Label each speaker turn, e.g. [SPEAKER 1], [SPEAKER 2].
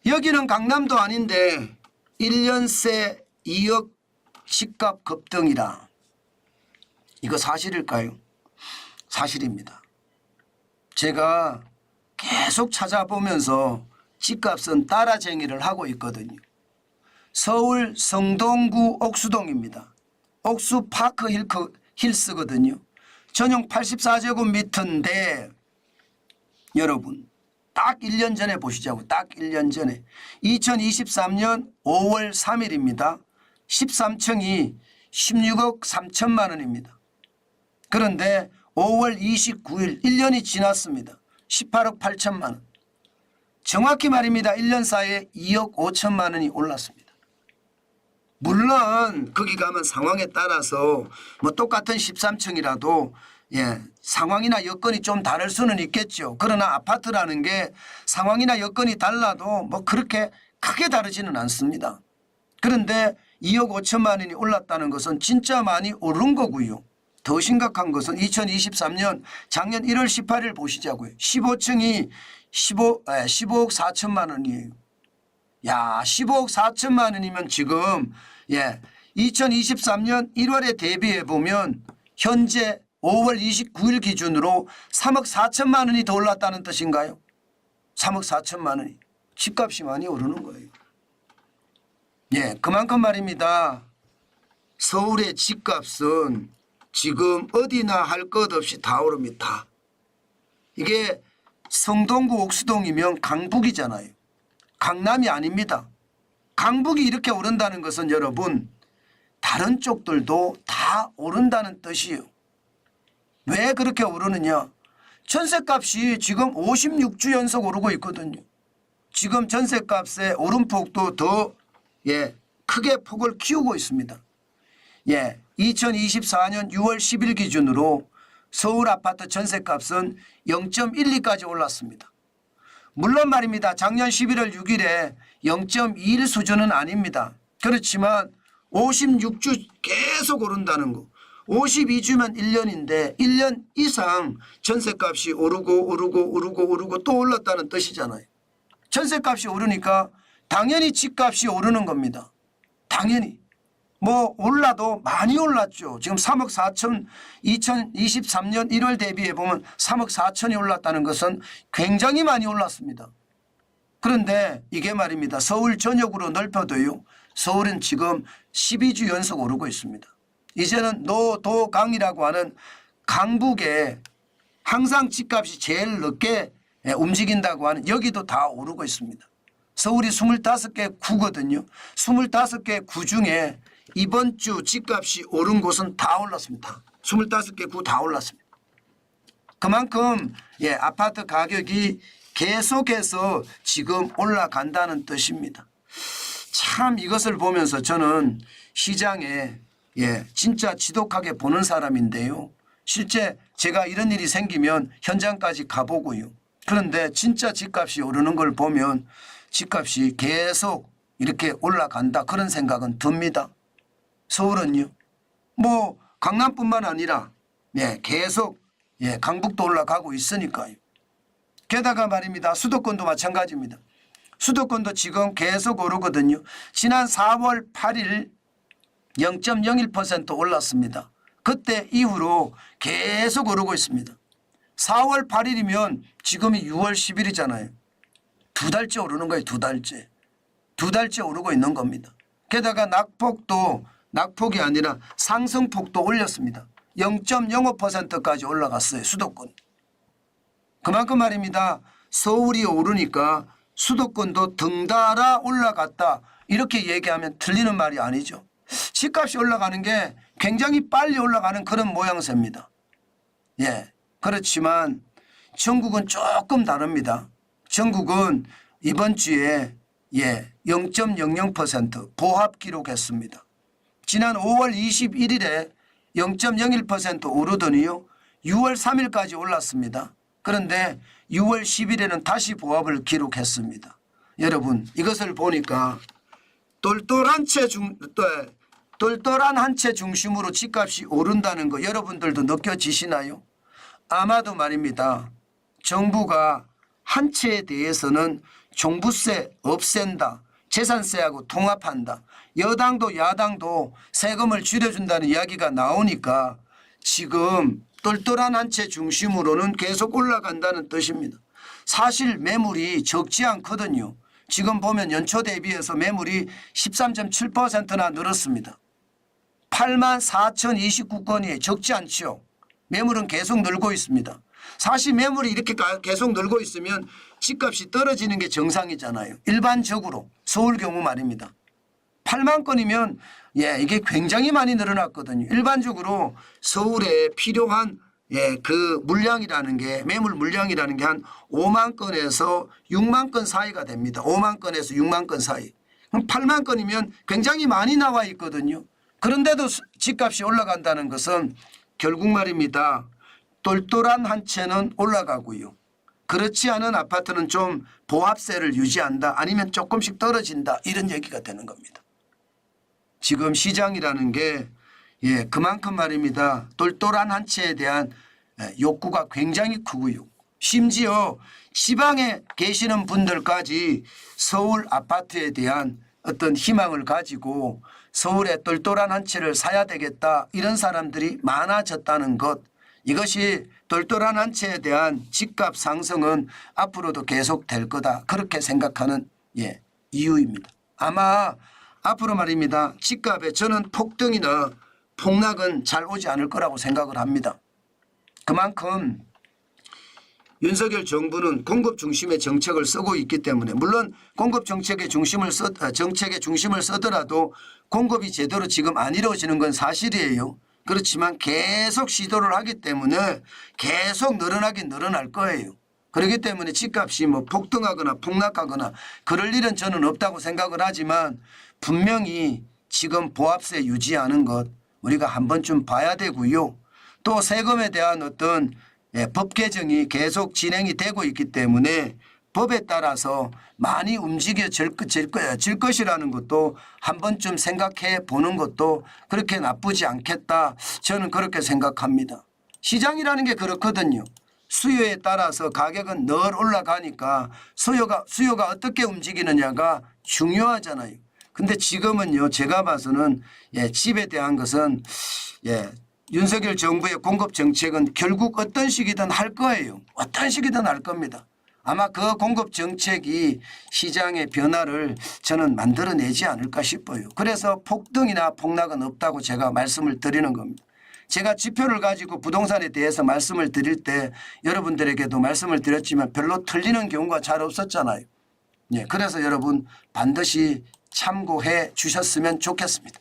[SPEAKER 1] 여기는 강남도 아닌데 1년 새 2억 집값 급등이라. 이거 사실일까요? 사실입니다. 제가 계속 찾아보면서 집값은 따라쟁이를 하고 있거든요. 서울 성동구 옥수동입니다. 옥수파크 힐스거든요. 전용 84제곱미터인데 여러분 딱 1년 전에 보시자고. 딱 1년 전에 2023년 5월 3일입니다. 13층이 16억 3천만 원입니다. 그런데 5월 29일 1년이 지났습니다. 18억 8천만 원. 정확히 말입니다. 1년 사이에 2억 5천만 원이 올랐습니다. 물론 거기 가면 상황에 따라서 뭐 똑같은 13층이라도 상황이나 여건이 좀 다를 수는 있겠죠. 그러나 아파트라는 게 상황이나 여건이 달라도 뭐 그렇게 크게 다르지는 않습니다. 그런데 2억 5천만 원이 올랐다는 것은 진짜 많이 오른 거고요. 더 심각한 것은 2023년 작년 1월 18일 보시자고요. 15층이 15억 4천만 원이에요. 야, 15억 4천만 원이면 지금 2023년 1월에 대비해 보면 현재 5월 29일 기준으로 3억 4천만 원이 더 올랐다는 뜻인가요? 3억 4천만 원이. 집값이 많이 오르는 거예요. 그만큼 말입니다. 서울의 집값은 지금 어디나 할 것 없이 다 오릅니다. 이게 성동구 옥수동이면 강북이잖아요. 강남이 아닙니다. 강북이 이렇게 오른다는 것은 여러분 다른 쪽들도 다 오른다는 뜻이에요. 왜 그렇게 오르느냐. 전셋값이 지금 56주 연속 오르고 있거든요. 지금 전셋값의 오름폭도 더 크게 폭을 키우고 있습니다. 2024년 6월 10일 기준으로 서울 아파트 전셋값은 0.12까지 올랐습니다. 물론 말입니다. 작년 11월 6일에 0.21 수준은 아닙니다. 그렇지만 56주 계속 오른다는 거. 52주면 1년인데 1년 이상 전셋값이 오르고 또 올랐다는 뜻이잖아요. 전셋값이 오르니까 당연히 집값이 오르는 겁니다. 당연히. 뭐 올라도 많이 올랐죠. 지금 3억 4천 2023년 1월 대비해 보면 3억 4천이 올랐다는 것은 굉장히 많이 올랐습니다. 그런데 이게 말입니다. 서울 전역으로 넓혀도요. 서울은 지금 12주 연속 오르고 있습니다. 이제는 노도강이라고 하는 강북에 항상 집값이 제일 늦게 움직인다고 하는 여기도 다 오르고 있습니다. 서울이 25개 구거든요. 25개 구 중에 이번 주 집값이 오른 곳은 다 올랐습니다. 25개 구 다 올랐습니다. 그만큼 아파트 가격이 계속해서 지금 올라간다는 뜻입니다. 참 이것을 보면서 저는 시장에 진짜 지독하게 보는 사람인데요. 실제 제가 이런 일이 생기면 현장까지 가보고요. 그런데 진짜 집값이 오르는 걸 보면 집값이 계속 이렇게 올라간다 그런 생각은 듭니다. 서울은요. 뭐 강남뿐만 아니라 계속 강북도 올라가고 있으니까요. 게다가 말입니다. 수도권도 마찬가지입니다. 수도권도 지금 계속 오르거든요. 지난 4월 8일 0.01% 올랐습니다. 그때 이후로 계속 오르고 있습니다. 4월 8일이면 지금이 6월 10일이잖아요. 두 달째 오르는 거예요. 두 달째. 두 달째 오르고 있는 겁니다. 게다가 낙폭이 아니라 상승폭도 올렸습니다. 0.05%까지 올라갔어요. 수도권. 그만큼 말입니다. 서울이 오르니까 수도권도 덩달아 올라갔다. 이렇게 얘기하면 틀리는 말이 아니죠. 집값이 올라가는 게 굉장히 빨리 올라가는 그런 모양새입니다. 그렇지만 전국은 조금 다릅니다. 전국은 이번 주에 0.00% 보합 기록했습니다. 지난 5월 21일에 0.01% 오르더니요. 6월 3일까지 올랐습니다. 그런데 6월 10일에는 다시 보합을 기록했습니다. 여러분 이것을 보니까 똘똘한 한 채 중심으로 집값이 오른다는 거 여러분들도 느껴지시나요? 아마도 말입니다. 정부가 한 채에 대해서는 종부세 없앤다. 재산세하고 통합한다. 여당도 야당도 세금을 줄여준다는 이야기가 나오니까 지금 똘똘한 한 채 중심으로는 계속 올라간다는 뜻입니다. 사실 매물이 적지 않거든요. 지금 보면 연초 대비해서 매물이 13.7%나 늘었습니다. 84,029건이 적지 않죠. 매물은 계속 늘고 있습니다. 사실 매물이 이렇게 계속 늘고 있으면 집값이 떨어지는 게 정상이잖아요. 일반적으로 서울 경우 말입니다. 8만 건이면 이게 굉장히 많이 늘어났거든요. 일반적으로 서울에 필요한 그 물량이라는 게 매물 물량이라는 게 한 5만 건에서 6만 건 사이가 됩니다. 5만 건에서 6만 건 사이. 그럼 8만 건이면 굉장히 많이 나와 있거든요. 그런데도 집값이 올라간다는 것은 결국 말입니다. 똘똘한 한 채는 올라가고요. 그렇지 않은 아파트는 좀 보합세를 유지한다. 아니면 조금씩 떨어진다. 이런 얘기가 되는 겁니다. 지금 시장이라는 게 그만큼 말입니다. 똘똘한 한 채에 대한 욕구가 굉장히 크고요. 심지어 지방에 계시는 분들까지 서울 아파트에 대한 어떤 희망을 가지고 서울에 똘똘한 한 채를 사야 되겠다. 이런 사람들이 많아졌다는 것. 이것이 똘똘한 한 채에 대한 집값 상승은 앞으로도 계속될 거다. 그렇게 생각하는 이유입니다. 아마 앞으로 말입니다. 집값에 저는 폭등이나 폭락은 잘 오지 않을 거라고 생각을 합니다. 그만큼 윤석열 정부는 공급 중심의 정책을 쓰고 있기 때문에 물론 공급 정책의 중심을 쓰더라도 공급이 제대로 지금 안 이루어지는 건 사실이에요. 그렇지만 계속 시도를 하기 때문에 계속 늘어나긴 늘어날 거예요. 그렇기 때문에 집값이 뭐 폭등하거나 폭락하거나 그럴 일은 저는 없다고 생각을 하지만 분명히 지금 보합세 유지하는 것 우리가 한 번쯤 봐야 되고요. 또 세금에 대한 어떤 법 개정이 계속 진행이 되고 있기 때문에 법에 따라서 많이 움직여질 것이라는 것도 한 번쯤 생각해 보는 것도 그렇게 나쁘지 않겠다. 저는 그렇게 생각합니다. 시장이라는 게 그렇거든요. 수요에 따라서 가격은 늘 올라가니까 수요가 어떻게 움직이느냐가 중요하잖아요. 근데 지금은요 제가 봐서는 집에 대한 것은 윤석열 정부의 공급 정책은 결국 어떤 식이든 할 거예요. 어떤 식이든 할 겁니다. 아마 그 공급 정책이 시장의 변화를 저는 만들어내지 않을까 싶어요. 그래서 폭등이나 폭락은 없다고 제가 말씀을 드리는 겁니다. 제가 지표를 가지고 부동산에 대해서 말씀을 드릴 때 여러분들에게도 말씀을 드렸지만 별로 틀리는 경우가 잘 없었잖아요. 그래서 여러분 반드시 참고해 주셨으면 좋겠습니다.